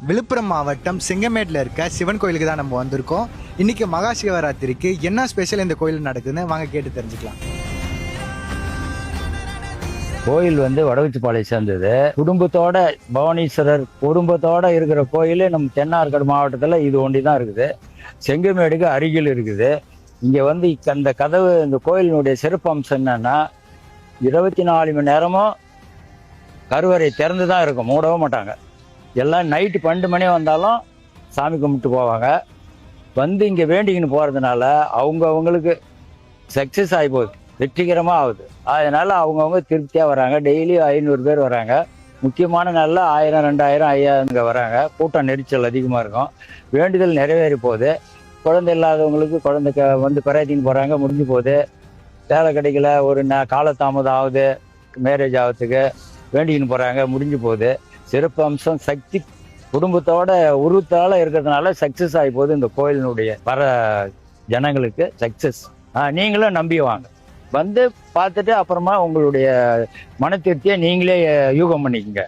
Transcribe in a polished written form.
விழுப்புரம் மாவட்டம் செங்கமேட்டில் இருக்க சிவன் கோயிலுக்கு தான் நம்ம வந்திருக்கோம். இன்னைக்கு மகா சிவராத்திரிக்கு என்ன ஸ்பெஷல் இந்த கோயில் நடக்குதுன்னு வாங்க கேட்டு தெரிஞ்சுக்கலாம். கோயில் வடவச்சிப்பாளையம் சேர்ந்தது. குடும்பத்தோட பவானீஸ்வரர் குடும்பத்தோட இருக்கிற கோயில் நம்ம தென்னார்காடு மாவட்டத்தில் இது ஒண்டி தான் இருக்குது. செங்கமேடுக்கு அருகில் இருக்குது. இங்கே அந்த கதவு, இந்த கோயிலினுடைய சிறப்பு அம்சம் என்னன்னா 24 மணி நேரமும் கருவறை திறந்து தான் இருக்கும், மூடவும் மாட்டாங்க. எல்லாம் நைட்டு 12 மணி வந்தாலும் சாமி கும்பிட்டு போவாங்க. இங்கே வேண்டிக்கின்னு போகிறதுனால அவங்களுக்கு சக்ஸஸ் ஆகி போகுது, வெற்றிகரமாக ஆகுது. அதனால் அவங்கவுங்க திருப்தியாக வராங்க. டெய்லி 500 பேர் வராங்க. முக்கியமான நாளில் 1000, 2000, 5000 இங்கே வராங்க. கூட்டம் நெரிச்சல் அதிகமாக இருக்கும். வேண்டுதல் நிறைவேறி போகுது. குழந்தை இல்லாதவங்களுக்கு குழந்தை பராத்தின்னு போகிறாங்க, முடிஞ்சு போகுது. வேலை கிடைக்கல, ஒரு காலதாமதம் ஆகுது, மேரேஜ் ஆகிறதுக்கு வேண்டிக்கின்னு போகிறாங்க, முடிஞ்சு போகுது. சிறப்பு அம்சம் சக்தி குடும்பத்தோட உருவத்தால் இருக்கிறதுனால சக்ஸஸ் ஆகி போகுது. இந்த கோயிலினுடைய ஜனங்களுக்கு சக்ஸஸ். நீங்களும் நம்பி வாங்க, பார்த்துட்டு அப்புறமா உங்களுடைய மன திருப்தியை நீங்களே யூகம் பண்ணிக்கங்க.